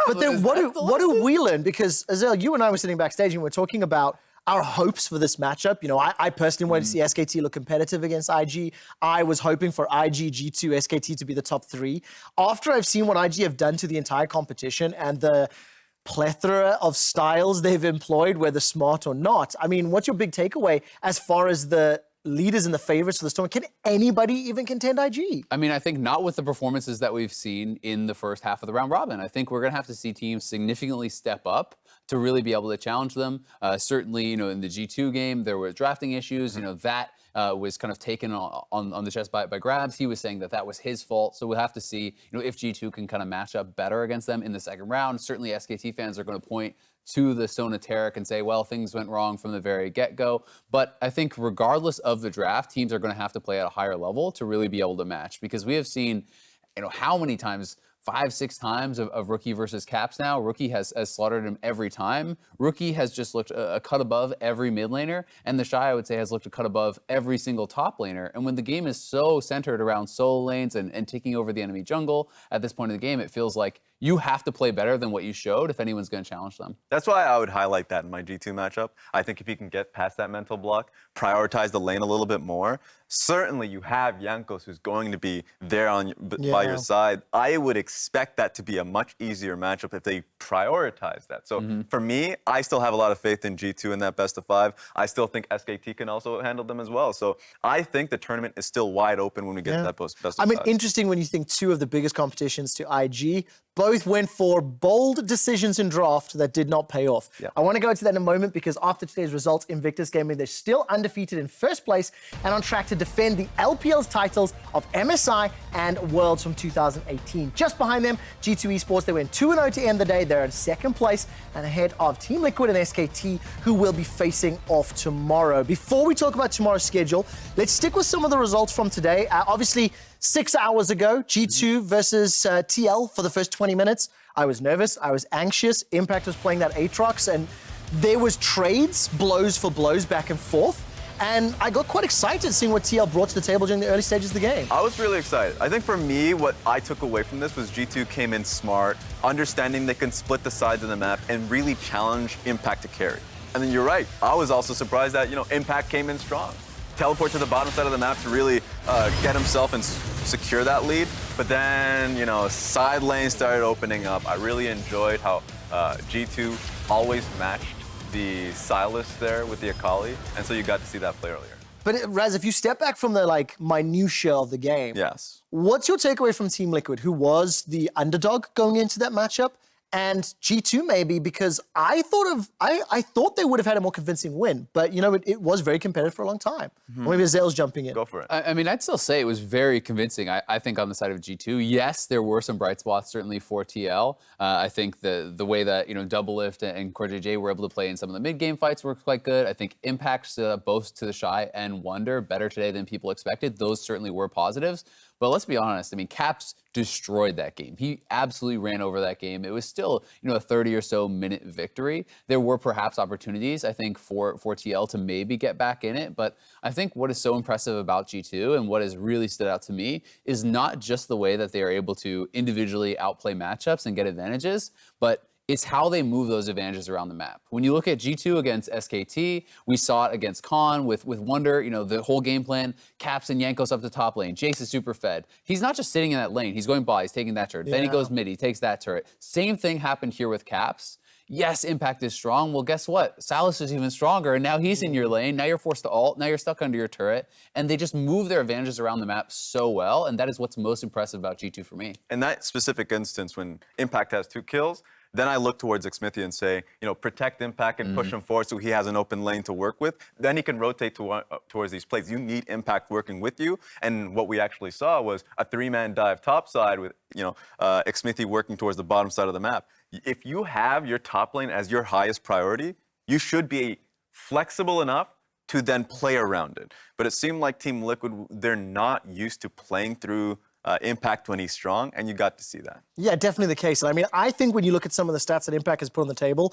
S11: But then what do we learn? Because, Azel, you and I were sitting backstage and we're talking about our hopes for this matchup. You know, I personally wanted to see SKT look competitive against IG. I was hoping for IG, G2, SKT to be the top 3. After I've seen what IG have done to the entire competition and the plethora of styles they've employed, whether smart or not, I mean, what's your big takeaway as far as the leaders and the favorites for this tournament? Can anybody even contend IG?
S12: I mean, I think not with the performances that we've seen in the first half of the round robin. I think we're going to have to see teams significantly step up to really be able to challenge them. Certainly, you know, in the G2 game, there were drafting issues. You know, that was kind of taken on the chest by Grabs. He was saying that that was his fault. So we'll have to see, you know, if G2 can kind of match up better against them in the second round. Certainly, SKT fans are going to point to the Sona Taric and say, well, things went wrong from the very get-go. But I think regardless of the draft, teams are going to have to play at a higher level to really be able to match, because we have seen, you know, how many times, 5-6 times of Rookie versus Caps now. Rookie has slaughtered him every time. Rookie has just looked a cut above every mid laner, and the Shy, I would say, has looked a cut above every single top laner. And when the game is so centered around solo lanes and taking over the enemy jungle, at this point in the game, it feels like you have to play better than what you showed if anyone's going to challenge them.
S6: That's why I would highlight that in my G2 matchup. I think if you can get past that mental block, prioritize the lane a little bit more, certainly you have Jankos who's going to be there by your side. I would expect that to be a much easier matchup if they prioritize that. So for me, I still have a lot of faith in G2 in that best of 5. I still think SKT can also handle them as well. So I think the tournament is still wide open when we get to that best of 5.
S11: I mean, interesting when you think 2 of the biggest competitions to IG both went for bold decisions in draft that did not pay off. I want to go into that in a moment, because after today's results, Invictus Gaming, they're still undefeated in first place and on track to defend the LPL's titles of MSI and Worlds from 2018. Just behind them, G2 Esports, they went 2-0 to end the day. They're in second place and ahead of Team Liquid and SKT, who will be facing off tomorrow. Before we talk about tomorrow's schedule, let's stick with some of the results from today. Obviously, 6 hours ago, G2 versus TL for the first 20 minutes. I was nervous, I was anxious. Impact was playing that Aatrox, and there was trades, blows for blows, back and forth. And I got quite excited seeing what TL brought to the table during the early stages of the game.
S6: I was really excited. I think for me, what I took away from this was G2 came in smart, understanding they can split the sides of the map and really challenge Impact to carry. And then you're right, I was also surprised that, you know, Impact came in strong. Teleport to the bottom side of the map to really get himself and secure secure that lead. But then, you know, side lanes started opening up. I really enjoyed how G2 always matched the Sylas there with the Akali, and so you got to see that play earlier.
S11: But Raz, if you step back from the like minutiae of the game,
S6: Yes.
S11: what's your takeaway from Team Liquid, who was the underdog going into that matchup? And G2 maybe, because I thought they would have had a more convincing win, but you know, it was very competitive for a long time. Or maybe Azale's jumping in.
S6: Go for it.
S12: I mean, I'd still say it was very convincing. I think on the side of G2, yes, there were some bright spots certainly for TL. I think the way that, you know, Doublelift and CoreJJ were able to play in some of the mid-game fights worked quite good. I think impacts both to the Shy and Wunder better today than people expected. Those certainly were positives. But let's be honest, I mean, Caps destroyed that game. He absolutely ran over that game. It was still, you know, a 30 or so minute victory. There were perhaps opportunities, I think, for TL to maybe get back in it. But I think what is so impressive about G2 and what has really stood out to me is not just the way that they are able to individually outplay matchups and get advantages, but it's how they move those advantages around the map. When you look at G2 against SKT, we saw it against Khan with Wunder, you know, the whole game plan, Caps and Jankos up the top lane, Jace is super fed. He's not just sitting in that lane, he's going by, he's taking that turret. Then he goes mid, he takes that turret. Same thing happened here with Caps. Yes, Impact is strong. Well, guess what? Sylas is even stronger, and now he's in your lane. Now you're forced to ult. Now you're stuck under your turret. And they just move their advantages around the map so well, and that is what's most impressive about G2 for me.
S6: In that specific instance, when Impact has 2 kills, then I look towards Xmithie and say, you know, protect Impact and push him forward so he has an open lane to work with. Then he can rotate towards these plays. You need Impact working with you. And what we actually saw was a 3-man dive topside with, you know, Xmithie working towards the bottom side of the map. If you have your top lane as your highest priority, you should be flexible enough to then play around it. But it seemed like Team Liquid, they're not used to playing through Impact when he's strong, and you got to see that.
S11: Yeah, definitely the case. And I mean, I think when you look at some of the stats that Impact has put on the table,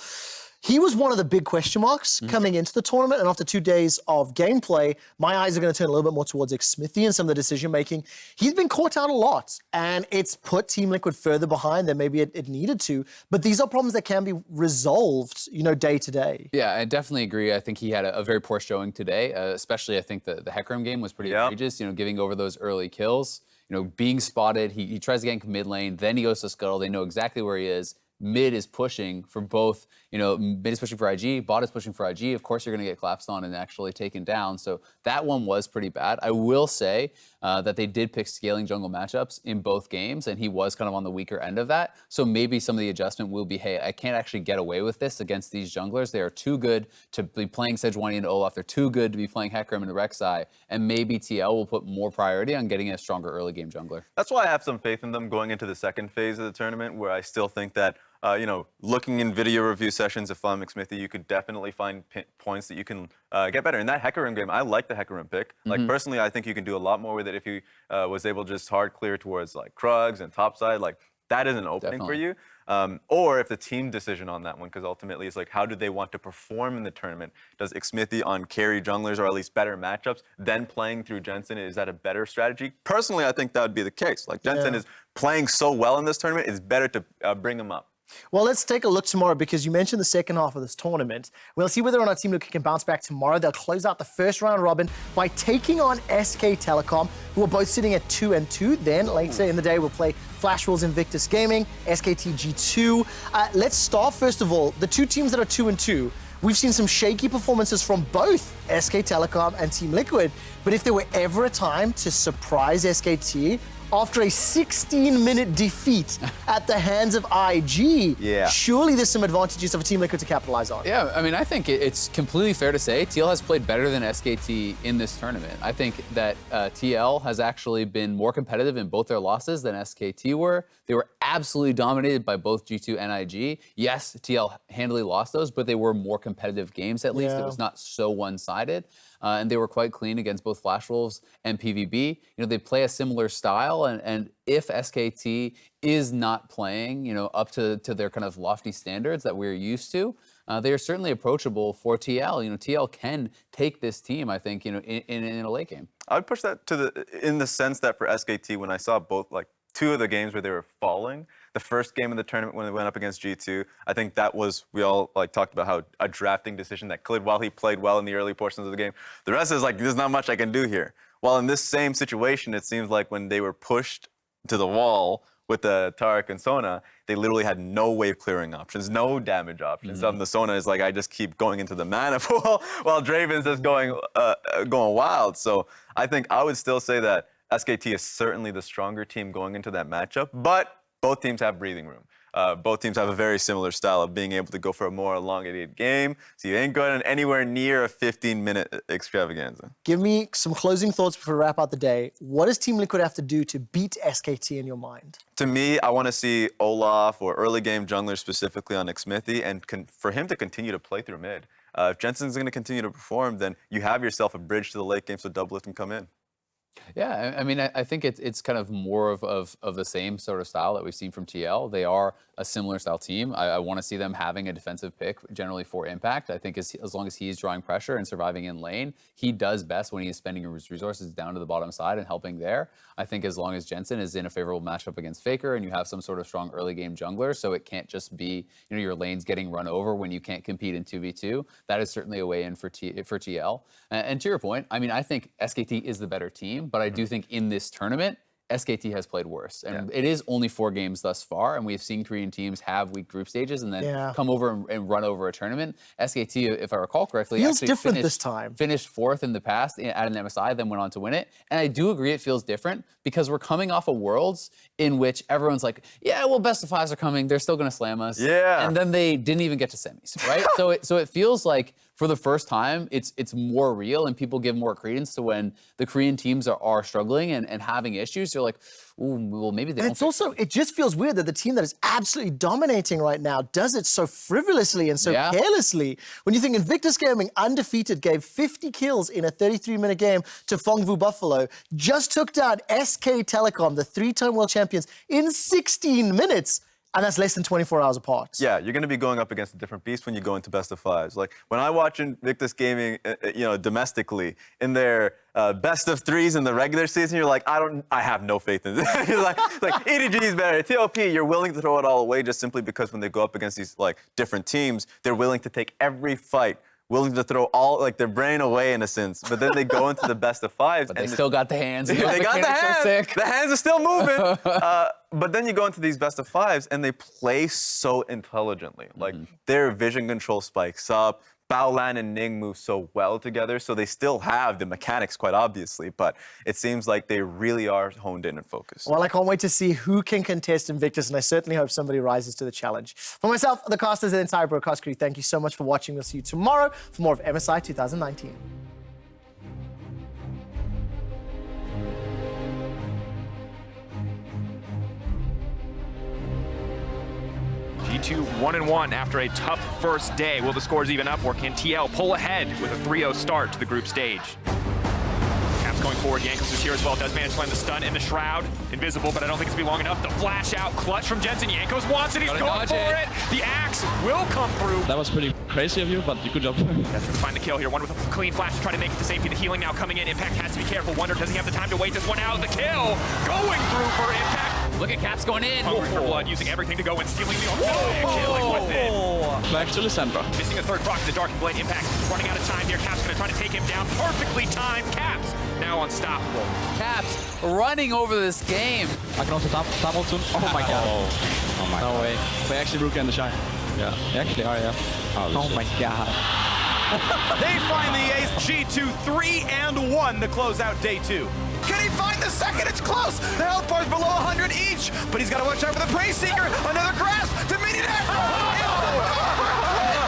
S11: he was one of the big question marks coming into the tournament. And after 2 days of gameplay, my eyes are going to turn a little bit more towards Xmithie and some of the decision making. He's been caught out a lot, and it's put Team Liquid further behind than maybe it needed to. But these are problems that can be resolved, you know, day to day.
S12: Yeah, I definitely agree. I think he had a very poor showing today, especially I think the Hecarim game was pretty egregious, you know, giving over those early kills. You know, being spotted, he tries to gank mid lane, then he goes to Scuttle. They know exactly where he is. Mid is pushing for both, you know, mid is pushing for IG, bot is pushing for IG. Of course, you're going to get collapsed on and actually taken down. So that one was pretty bad. I will say that they did pick scaling jungle matchups in both games, and he was kind of on the weaker end of that. So maybe some of the adjustment will be, hey, I can't actually get away with this against these junglers. They are too good to be playing Sejuani and Olaf. They're too good to be playing Hecarim and Rek'Sai. And maybe TL will put more priority on getting a stronger early game jungler.
S6: That's why I have some faith in them going into the second phase of the tournament, where I still think that you know, looking in video review sessions, if I'm Xmithie, you could definitely find points that you can get better. In that Hecarim game, I like the Hecarim pick. Like, personally, I think you can do a lot more with it if you was able to just hard clear towards, like, Krugs and topside. Like, that is an opening for you. Or if the team decision on that one, because ultimately it's like, how do they want to perform in the tournament? Does Xmithie on carry junglers, or at least better matchups, then playing through Jensen, is that a better strategy? Personally, I think that would be the case. Like, Jensen is playing so well in this tournament, it's better to bring him up.
S11: Well, let's take a look tomorrow, because you mentioned the second half of this tournament. We'll see whether or not Team Liquid can bounce back tomorrow. They'll close out the first round robin by taking on SK Telecom, who are both sitting at 2-2. Then later in the day, we'll play Flash Wolves Invictus Gaming, SKT G2. Let's start, first of all, the two teams that are 2-2. We've seen some shaky performances from both SK Telecom and Team Liquid. But if there were ever a time to surprise SKT, after a 16-minute defeat at the hands of IG, surely there's some advantages of Team Liquid to capitalize on.
S12: Yeah, I mean, I think it's completely fair to say TL has played better than SKT in this tournament. I think that TL has actually been more competitive in both their losses than SKT were. They were absolutely dominated by both G2 and IG. Yes, TL handily lost those, but they were more competitive games at least. It was not so one-sided. And they were quite clean against both Flash Wolves and PvB. You know, they play a similar style, and if SKT is not playing, you know, up to their kind of lofty standards that we're used to, they are certainly approachable for TL. You know, TL can take this team, I think, you know, in a late game.
S6: I would push that to in the sense that for SKT, when I saw both, like, 2 of the games where they were falling, the first game of the tournament when they went up against G2, I think that was, we all like talked about how a drafting decision that Klid, while he played well in the early portions of the game, the rest is like, there's not much I can do here. While in this same situation, it seems like when they were pushed to the wall with the Taric and Sona, they literally had no wave clearing options, no damage options. The Sona is like, I just keep going into the mana pool while Draven's just going wild. So I think I would still say that SKT is certainly the stronger team going into that matchup, but both teams have breathing room. Both teams have a very similar style of being able to go for a more elongated game. So you ain't going anywhere near a 15-minute extravaganza.
S11: Give me some closing thoughts before we wrap out the day. What does Team Liquid have to do to beat SKT in your mind?
S6: To me, I want to see Olaf or early game jungler specifically on Xmithie and for him to continue to play through mid. If Jensen's going to continue to perform, then you have yourself a bridge to the late game so Doublelift can come in.
S12: Yeah, I mean, I think it's kind of more of the same sort of style that we've seen from TL. They are a similar style team. I want to see them having a defensive pick generally for impact. I think as long as he's drawing pressure and surviving in lane, he does best when he's spending his resources down to the bottom side and helping there. I think as long as Jensen is in a favorable matchup against Faker and you have some sort of strong early game jungler, so it can't just be, you know, your lanes getting run over when you can't compete in 2v2, that is certainly a way in for TL. And to your point, I mean, I think SKT is the better team, but I do think in this tournament, SKT has played worse. And it is only 4 games thus far, and we've seen Korean teams have weak group stages and then come over and run over a tournament. SKT, if I recall correctly,
S11: feels different this time.
S12: Finished 4th in the past at an MSI, then went on to win it. And I do agree it feels different because we're coming off of Worlds in which everyone's like, yeah, well, best of 5s are coming. They're still going to slam us.
S6: Yeah.
S12: And then they didn't even get to semis, right? so it feels like for the first time, it's more real and people give more credence to when the Korean teams are struggling and having issues. You're like, ooh, well, maybe they don't.
S11: And it's also, it just feels weird that the team that is absolutely dominating right now does it so frivolously and so carelessly. When you think Invictus Gaming, undefeated, gave 50 kills in a 33-minute game to Fongvu Buffalo, just took down SK Telecom, the 3-time world champions, in 16 minutes. And that's less than 24 hours apart.
S6: Yeah, you're going to be going up against a different beast when you go into best of 5s. Like when I watch Invictus Gaming, domestically in their best of 3s in the regular season, you're like, I have no faith in this. You're like EDG is better. TOP, you're willing to throw it all away just simply because when they go up against these like different teams, they're willing to take every fight. Willing to throw all like their brain away in a sense, but then they go into the best of 5s.
S12: But they still got the hands.
S6: They got the hands. The hands are still moving. But then you go into these best of 5s and they play so intelligently. Like their vision control spikes up. Baolan and Ning move so well together, so they still have the mechanics quite obviously, but it seems like they really are honed in and focused.
S11: Well, I can't wait to see who can contest Invictus, and I certainly hope somebody rises to the challenge. For myself, the casters, and the entire broadcast crew, thank you so much for watching. We'll see you tomorrow for more of MSI 2019.
S13: G2 1-1 after a tough first day. Will the scores even up, or can TL pull ahead with a 3-0 start to the group stage? Caps going forward, Jankos is here as well, does manage to land the stun in the Shroud. Invisible, but I don't think it's gonna be long enough. The flash out, clutch from Jensen. Jankos wants it, he's going for it. The axe will come through.
S14: That was pretty crazy of you, but good job.
S13: That's going to find the kill here. One with a clean flash to try to make it to safety. The healing now coming in. Impact has to be careful. Wonder, does he have the time to wait this one out? The kill going through for Impact.
S12: Look at Caps going in.
S13: Hungry for blood, using everything to go and stealing the offensive. Killing with it.
S14: Back to Lissandra.
S13: Missing a third proc to the Dark Blade. Impact running out of time here. Caps going to try to take him down. Perfectly timed. Caps now unstoppable.
S12: Caps running over this game.
S14: I can also tap ult soon. Oh my god.
S3: Oh my
S14: no way. They actually Rookie and the Shine. Yeah. They actually are, yeah. Oh my god.
S8: They find the ace. G2 3-1 to close out day 2. Can he find the second? It's close. The health bar's below 100 each, but he's got to watch out for the Praise Seeker. Another grasp to Minidash.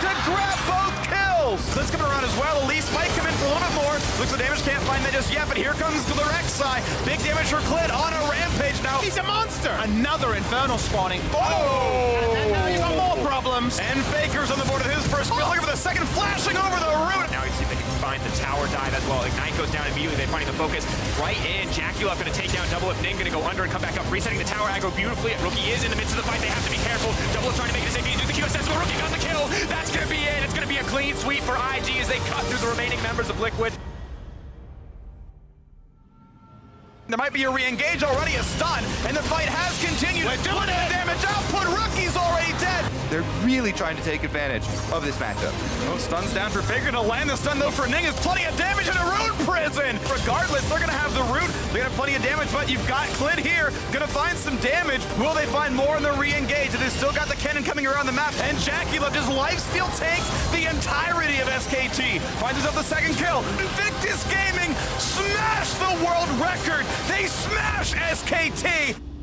S8: To grab both kills. Let's come around as well. Elise might come in for a little bit more. Looks like damage can't find that just yet, but here comes the Rek'Sai. Big damage for Clid on a rampage now. He's a monster. Another Infernal spawning. Oh! And now you got more problems. And Faker's on the board of his first kill. Looking for the second, flashing over the root.
S13: Now you see if they can find the tower dive as well. Ignite goes down immediately. They're finding the focus right in. Jaculaf going to take down Doublelift. Ning going to go under and come back up, resetting the tower aggro beautifully. Rookie is in the midst of the fight. They have to be careful. Doublelift trying to make it a safety. Do the QSS, but Rookie got the kill. That's going to be it. It's going to be a clean sweep for IG as they cut through the remaining members of Liquid.
S8: There might be a re-engage already, a stun, and the fight has continued.
S9: We're doing
S8: Look at
S9: it!
S8: the damage output. Rookie's already dead.
S10: They're really trying to take advantage of this matchup.
S8: Oh, stun's down for Faker to land the stun though for Ning is plenty of damage in a Rune Prison. Regardless, they're gonna have the root. They're gonna have plenty of damage, but you've got Clid here, gonna find some damage. Will they find more in the re-engage? They've still got the cannon coming around the map, and Jackie left his lifesteal tanks the entirety of SKT. Finds himself the second kill. Invictus Gaming smash the world record. They smash SKT.